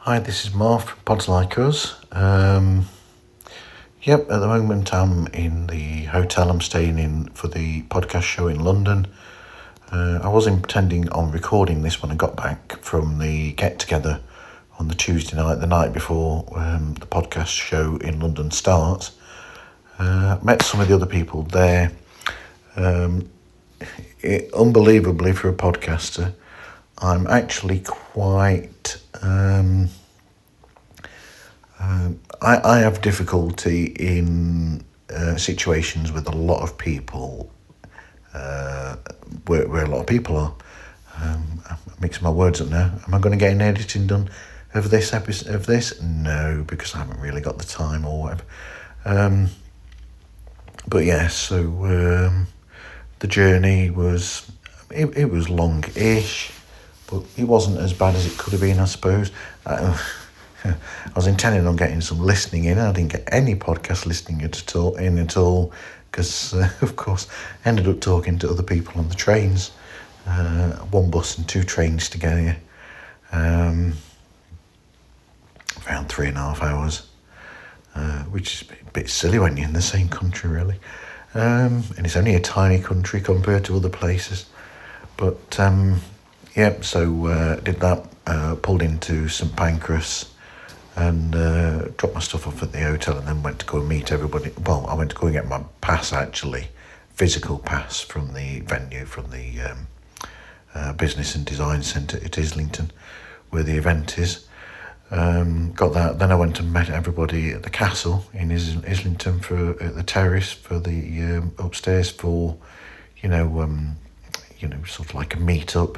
Hi, this is Marv from Pods Like Us. At the moment I'm in the hotel I'm staying in for the podcast show in London. I was intending on recording this when I got back from the get-together on the Tuesday night, the night before the podcast show in London starts. Met some of the other people there. Unbelievably for a podcaster, I'm actually quite... I have difficulty in situations with a lot of people, where a lot of people are. I'm mixing my words up now. Am I going to get an editing done of this episode of this? No, because I haven't really got the time or whatever. But yeah, so the journey was it was long-ish, but it wasn't as bad as it could have been, I suppose. I was intending on getting some listening in. I didn't get any podcast listening at all because, of course, I ended up talking to other people on the trains. One bus and two trains to get here. Around 3.5 hours, which is a bit silly when you're in the same country, really. And it's only a tiny country compared to other places. But, so did that, pulled into St Pancras, and dropped my stuff off at the hotel and then went to go and meet everybody. Well, I went to go and get my pass, actually, physical pass from the venue, from the Business and Design Centre at Islington, where the event is. Got that. Then I went and met everybody at the castle in Islington at the terrace for the upstairs for, sort of like a meet-up.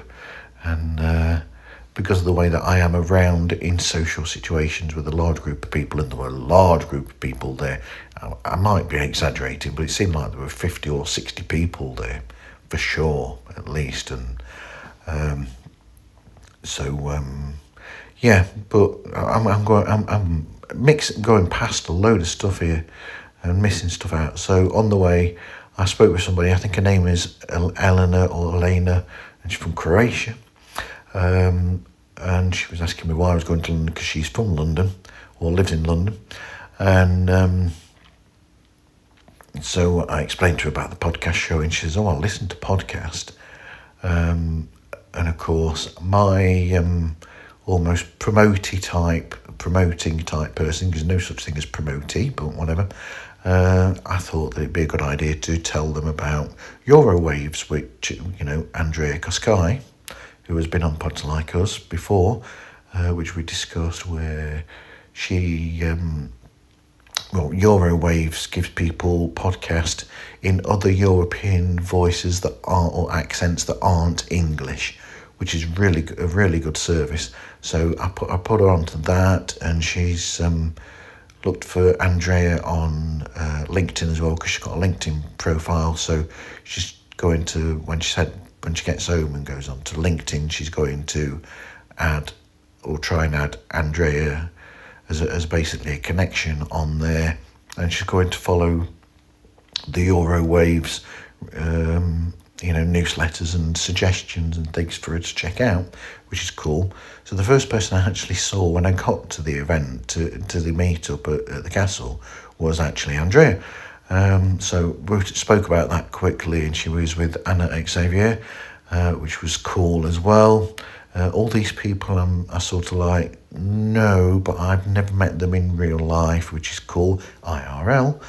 And because of the way that I am around in social situations with a large group of people, and there were a large group of people there, I might be exaggerating, but it seemed like there were 50 or 60 people there, for sure, at least. And but I'm going past a load of stuff here and missing stuff out. So on the way, I spoke with somebody. I think her name is Elena or Elena, and she's from Croatia. And she was asking me why I was going to London, because she's from London or lives in London. And so I explained to her about the podcast show, and she says, I listen to podcast. And of course, my almost promoting type person, because no such thing as promotee, but whatever, I thought that it'd be a good idea to tell them about Eurowaves, which, Andrea Koskai, who has been on Pods Like Us before, which we discussed, where she, Eurowaves gives people podcast in other European voices that aren't, or accents that aren't English, which is a really good service. So I put her onto that, and she's looked for Andrea on LinkedIn as well, because she's got a LinkedIn profile. So she's going to, when she gets home and goes on to LinkedIn, she's going to try and add Andrea as basically a connection on there, and she's going to follow the Eurowaves, newsletters and suggestions and things for her to check out, which is cool. So the first person I actually saw when I got to the event, to the meet-up at the castle, was actually Andrea. So we spoke about that quickly, and she was with Anna Xavier, which was cool as well. All these people I sort of like know, but I've never met them in real life, which is cool, IRL.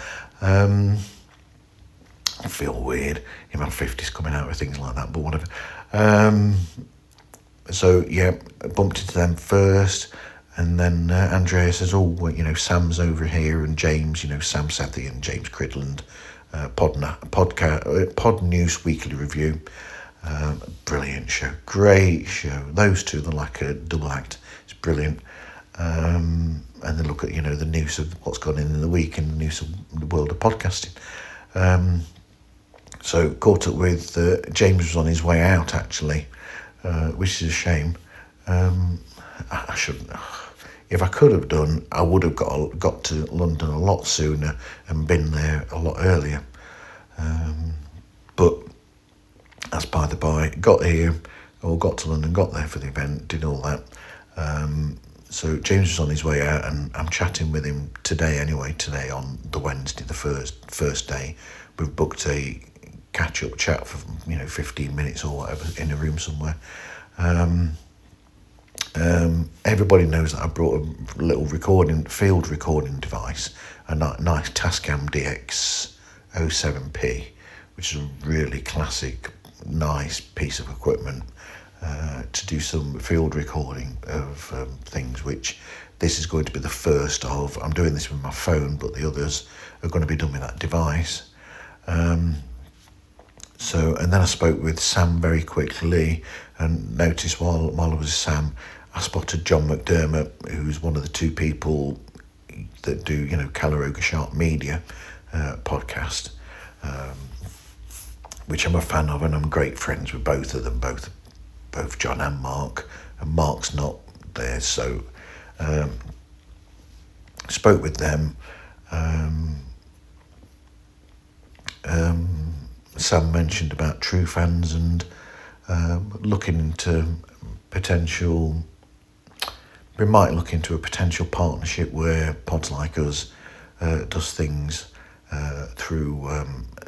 I feel weird in my 50s coming out with things like that, but whatever. I bumped into them first, and then Andrea says, Sam's over here, and James, Sam Sethi and Jsmes Cridland, Podnews Weekly Review. Brilliant show, great show. Those two, they're like a double act. It's brilliant. And then look at, the news of what's gone in the week and the news of the world of podcasting. So caught up with James was on his way out, actually, which is a shame. I shouldn't. If I could have done, I would have got to London a lot sooner and been there a lot earlier. But that's by the by. Got here, or got to London, got there for the event, did all that. So James was on his way out, and I'm chatting with him today anyway. Today on the Wednesday, the first day, we've booked a catch-up chat for 15 minutes or whatever in a room somewhere. Everybody knows that I brought a little field recording device, a nice Tascam DX07P, which is a really classic, nice piece of equipment to do some field recording of things, which this is going to be the first of. I'm doing this with my phone, but the others are going to be done with that device. And then I spoke with Sam very quickly, and noticed while I was with Sam, I spotted John McDermott, who's one of the two people that do, Calaroga Sharp Media podcast, which I'm a fan of, and I'm great friends with both of them, both John and Mark. And Mark's not there, so spoke with them. Sam mentioned about true fans and looking into potential. We might look into a potential partnership where Pods Like Us does things through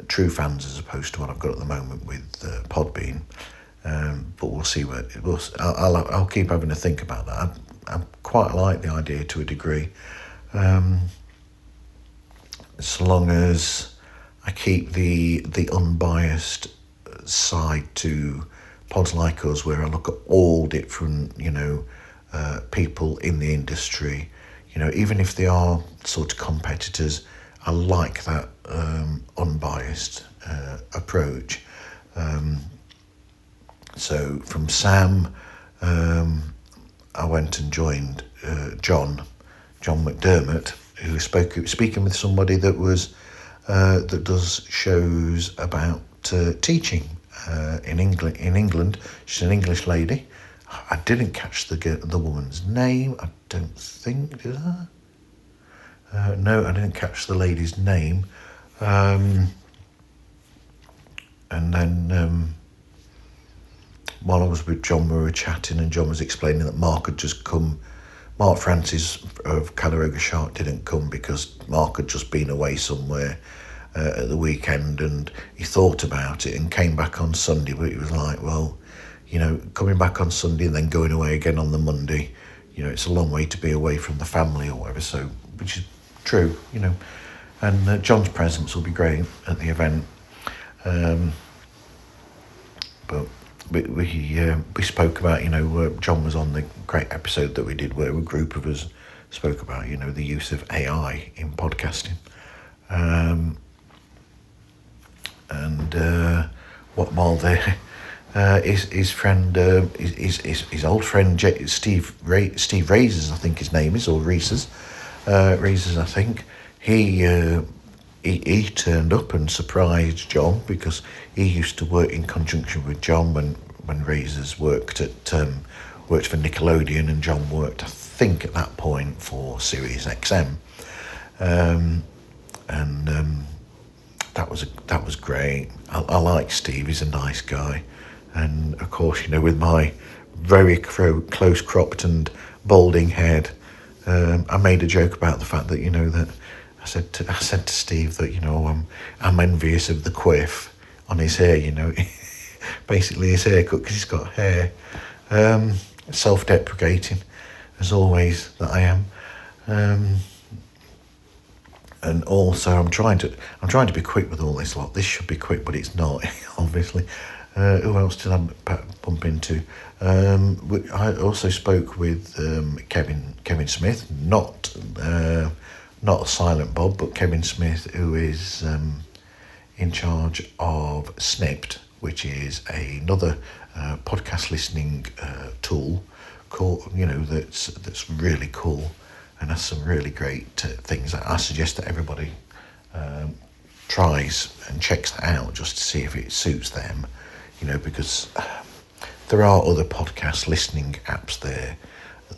true fans as opposed to what I've got at the moment with Podbean. But we'll see where it will. I'll keep having to think about that. I quite like the idea to a degree, so long as I keep the unbiased side to Pods Like Us, where I look at all different people in the industry. Even if they are sort of competitors, I like that unbiased approach. So from Sam, I went and joined John McDermott, who was speaking with somebody that was that does shows about teaching in England. She's an English lady. I didn't catch the woman's name. I don't think, did I? No, I didn't catch the lady's name. And then while I was with John, we were chatting, and John was explaining that Mark had just come. Mark Francis of Calaroga Sharp didn't come because Mark had just been away somewhere at the weekend, and he thought about it and came back on Sunday, but he was like, well, coming back on Sunday and then going away again on the Monday, it's a long way to be away from the family or whatever, so, which is true, and John's presence will be great at the event. But we spoke about, John was on the great episode that we did where a group of us spoke about, the use of AI in podcasting. While there, his friend, his old friend Steve Razors, I think his name is, or Razors, I think. He turned up and surprised John, because he used to work in conjunction with John when Razors worked for Nickelodeon, and John worked, I think, at that point for Sirius XM. That was great. I like Steve. He's a nice guy, and of course, with my very close cropped and balding head, I made a joke about the fact that that I said to Steve that I'm envious of the quiff on his hair. Basically his haircut, because he's got hair. Self-deprecating, as always, that I am. And also, I'm trying to be quick with all this lot. This should be quick, but it's not, obviously. Who else did I bump into? I also spoke with Kevin Smith, not Silent Bob, but Kevin Smith, who is in charge of Snipped, which is another podcast listening tool that's really cool and has some really great things that I suggest that everybody tries and checks that out just to see if it suits them, because there are other podcast listening apps there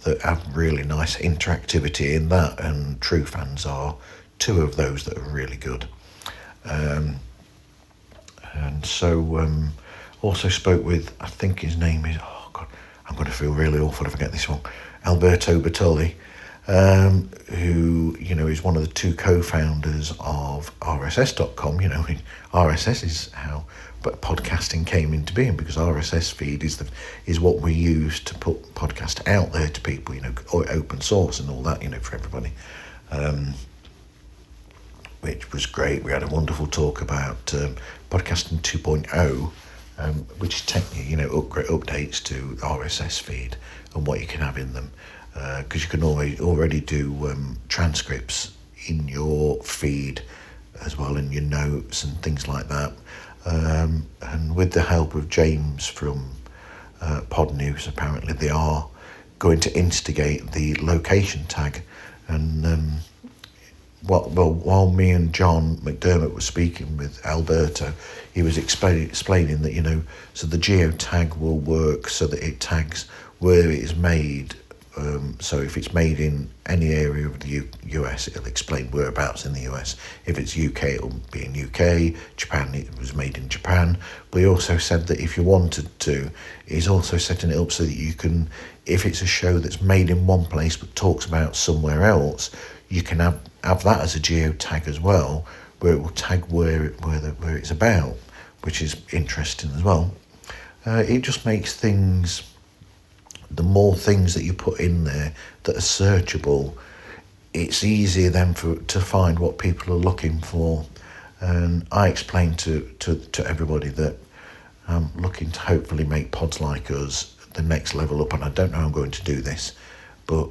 that have really nice interactivity in that, and True Fans are two of those that are really good. And so also spoke with, I think his name is, I'm going to feel really awful if I get this wrong. Alberto Bertolli, who, is one of the two co-founders of RSS.com. RSS is how podcasting came into being, because RSS feed is what we use to put podcast out there to people, or open source and all that, for everybody. Which was great. We had a wonderful talk about podcasting 2.0, which is technically, updates to RSS feed and what you can have in them, because you can already do transcripts in your feed as well, in your notes and things like that. And with the help of James from Podnews, apparently they are going to instigate the location tag. And while me and John McDermott were speaking with Alberto, he was explaining that, so the geotag will work so that it tags where it is made. So if it's made in any area of the US, it'll explain whereabouts in the US. If it's UK, it'll be in UK. Japan, it was made in Japan. But he also said that if you wanted to, he's also setting it up so that you can, if it's a show that's made in one place but talks about somewhere else, you can have that as a geotag as well, where it will tag where it's about, which is interesting as well. It just makes things, the more things that you put in there that are searchable, it's easier then to find what people are looking for. And I explained to everybody that I'm looking to hopefully make Pods Like Us the next level up, and I don't know how I'm going to do this, but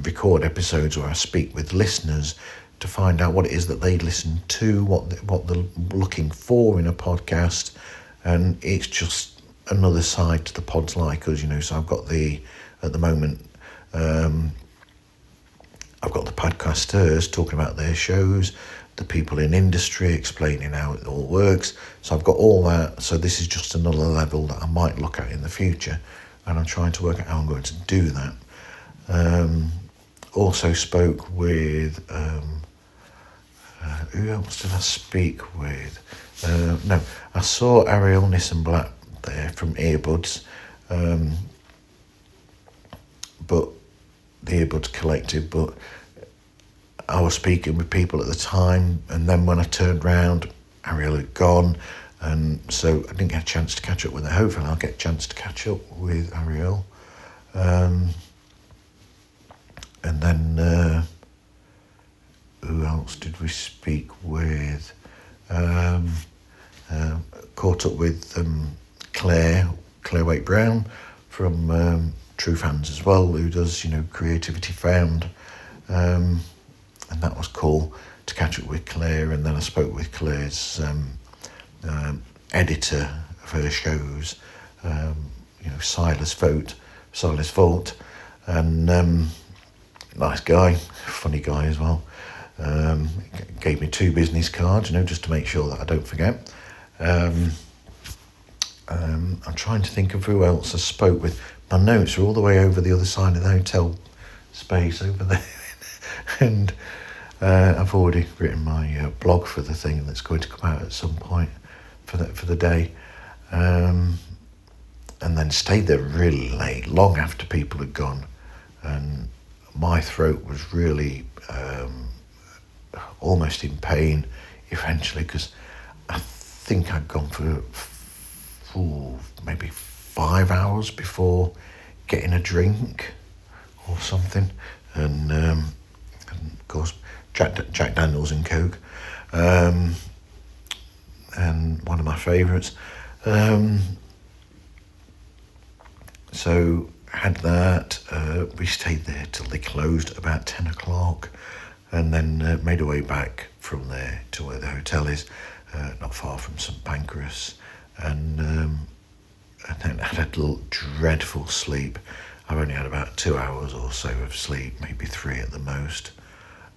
record episodes where I speak with listeners to find out what it is that they listen to, what they're looking for in a podcast. And it's just another side to the Pods Like Us, so I've got at the moment, I've got the podcasters talking about their shows, the people in industry explaining how it all works. So I've got all that. So this is just another level that I might look at in the future, and I'm trying to work out how I'm going to do that. Also spoke with, who else did I speak with? No, I saw Ariel Nissen-Black there from Earbuds, but the Earbuds Collective, but I was speaking with people at the time, and then when I turned round, Ariel had gone, and so I didn't get a chance to catch up with her. Hopefully I'll get a chance to catch up with Ariel. And then who else did we speak with? Caught up with Claire Waite Brown from True Fans as well, who does, Creativity Found. And that was cool to catch up with Claire. And then I spoke with Claire's editor of her shows, Silas Vogt, and nice guy, funny guy as well. Gave me 2 business cards, just to make sure that I don't forget. I'm trying to think of who else I spoke with. My notes are all the way over the other side of the hotel space over there. And I've already written my blog for the thing that's going to come out at some point for the day. And then stayed there really late, long after people had gone. And my throat was really almost in pain eventually, because I think I'd gone for maybe 5 hours before getting a drink or something, and of course Jack Daniels and Coke, and one of my favourites. So had that. We stayed there till they closed at about 10 o'clock, and then made our way back from there to where the hotel is, not far from St Pancras, and then I had a dreadful sleep. I've only had about 2 hours or so of sleep, maybe 3 at the most.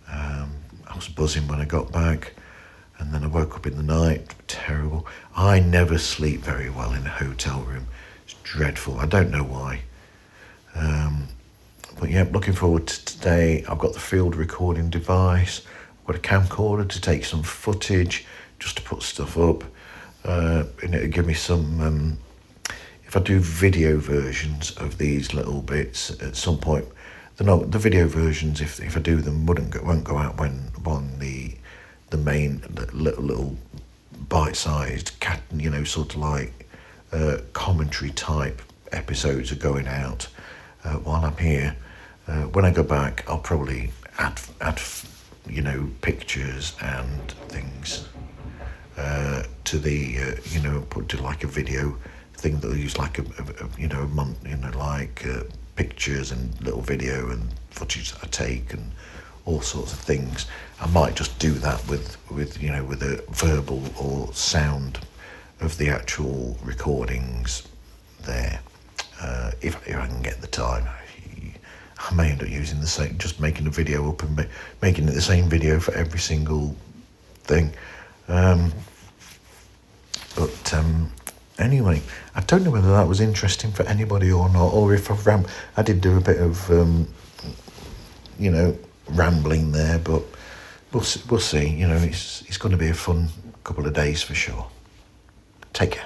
I was buzzing when I got back, and then I woke up in the night, terrible. I never sleep very well in a hotel room. It's dreadful. I don't know why. But yeah, looking forward to today. I've got the field recording device. I've got a camcorder to take some footage, just to put stuff up. And it'll give me some if I do video versions of these little bits at some point, the video versions, if I do them, won't go out when the main little bite-sized sort of like commentary type episodes are going out while I'm here. When I go back, I'll probably add pictures and things to the put to like a video thing that will use like a month, pictures and little video and footage that I take and all sorts of things. I might just do that with a verbal or sound of the actual recordings there, if I can get the time. I may end up using the same, just making a video up and making it the same video for every single thing. Anyway, I don't know whether that was interesting for anybody or not, or if I did do a bit of rambling there, but we'll see. It's going to be a fun couple of days for sure. Take care.